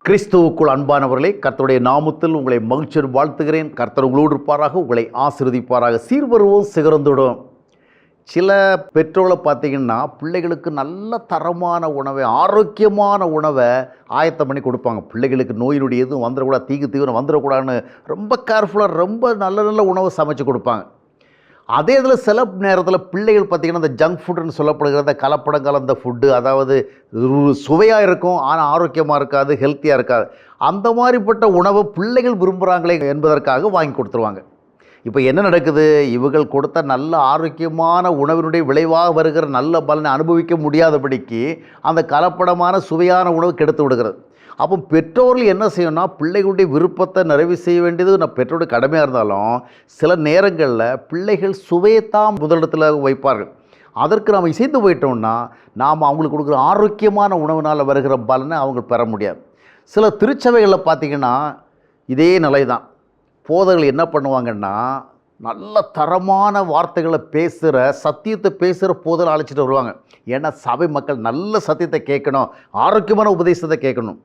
கிறிஸ்துவுக்குள் அன்பானவர்களே, கர்த்தருடைய நாமத்தில் உங்களை மகிழ்ச்சியோடு வாழ்த்துகிறேன். கர்த்தர் உங்களோடு இருப்பாராக, உங்களை ஆசீர்வதிப்பாராக. சீர்வருவோம் சிகரந்தோடும். சில பெற்றோர்களை பார்த்தீங்கன்னா பிள்ளைகளுக்கு நல்ல தரமான உணவை, ஆரோக்கியமான உணவை ஆயத்தம் பண்ணி கொடுப்பாங்க. பிள்ளைகளுக்கு நோய் நொடி எதுவும் வந்துடக்கூடாது, தீவிரம் வந்துடக்கூடாதுன்னு ரொம்ப கேர்ஃபுல்லாக ரொம்ப நல்ல உணவை சமைச்சு கொடுப்பாங்க. அதே இதில் சில நேரத்தில் பிள்ளைகள் பார்த்திங்கன்னா இந்த ஜங்க் ஃபுட்டுன்னு சொல்லப்படுகிற இந்த கலப்படம் கலந்த ஃபுட்டு, அதாவது சுவையாக இருக்கும் ஆனால் ஆரோக்கியமாக இருக்காது, ஹெல்த்தியாக இருக்காது. அந்த மாதிரிப்பட்ட உணவை பிள்ளைகள் விரும்புகிறாங்களே என்பதற்காக வாங்கி கொடுத்துருவாங்க. இப்போ என்ன நடக்குது? இவர்கள் கொடுத்த நல்ல ஆரோக்கியமான உணவினுடைய விளைவாக வருகிற நல்ல பலனை அனுபவிக்க முடியாதபடிக்கு அந்த கலப்படமான சுவையான உணவு கெடுத்து விடுகிறது. அப்போ பெற்றோர்கள் என்ன செய்யணும்னா, பிள்ளைகளுடைய விருப்பத்தை நிறைவு செய்ய வேண்டியது பெற்றோருடைய கடமையாக இருந்தாலும் சில நேரங்களில் பிள்ளைகள் சுவையைத்தான் முதலிடத்தில் வைப்பார்கள். அதற்கு நாம் இசைந்து போயிட்டோம்னா நாம் அவங்களுக்கு கொடுக்குற ஆரோக்கியமான உணவினால் வருகிற பலனை அவங்க பெற முடியாது. சில திருச்சபைகளில் பார்த்திங்கன்னா இதே நிலை தான். போதகர்கள் என்ன பண்ணுவாங்கன்னா, நல்ல தரமான வார்த்தைகளை பேசுகிற, சத்தியத்தை பேசுகிற போதகர்கள் அழைச்சிட்டு வருவாங்க. ஏன்னா சபை மக்கள் நல்ல சத்தியத்தை கேட்கணும், ஆரோக்கியமான உபதேசத்தை கேட்கணும்.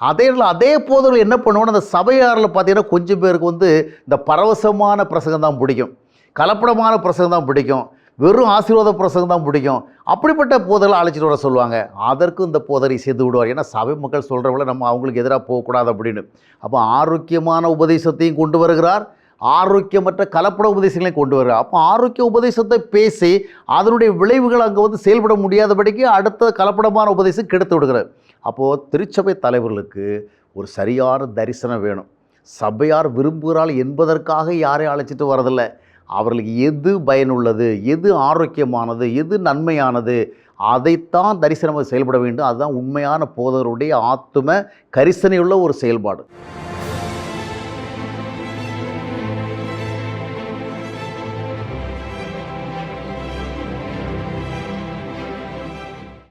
அதே போதகர்கள் என்ன பண்ணுவோன்னா, அந்த சபையாரில் பார்த்தீங்கன்னா கொஞ்சம் பேருக்கு இந்த பரவசமான பிரசங்கம் தான் பிடிக்கும், கலப்படமான பிரசங்கம் தான் பிடிக்கும், வெறும் ஆசீர்வாத பிரசங்கம் தான் பிடிக்கும். அப்படிப்பட்ட போதகர்களை அழைச்சிட்டு வர சொல்லுவாங்க. அதற்கும் இந்த போதகரை சேர்த்து விடுவார். ஏன்னா சபை மக்கள் சொல்கிறவங்கள நம்ம அவங்களுக்கு எதிராக போகக்கூடாது அப்படின்னு. அப்போ ஆரோக்கியமான உபதேசத்தையும் கொண்டு வருகிறார், ஆரோக்கியமற்ற கலப்பட உபதேசங்களையும் கொண்டு வருகிறார். அப்போ ஆரோக்கிய உபதேசத்தை பேசி அதனுடைய விளைவுகள் அங்கே செயல்பட முடியாதபடிக்கு அடுத்த கலப்படமான உபதேசம் கெடுத்து விடுகிறார். அப்போது திருச்சபை தலைவர்களுக்கு ஒரு சரியான தரிசனம் வேணும். சபையார் விரும்புகிறாள் என்பதற்காக யாரையும் அழைச்சிட்டு வரதில்லை. அவர்களுக்கு எது பயனுள்ளது, எது ஆரோக்கியமானது, எது நன்மையானது, அதைத்தான் தரிசனமாக செயல்பட வேண்டும். அதுதான் உண்மையான போதகருடைய ஆத்தும கரிசனையுள்ள ஒரு செயல்பாடு.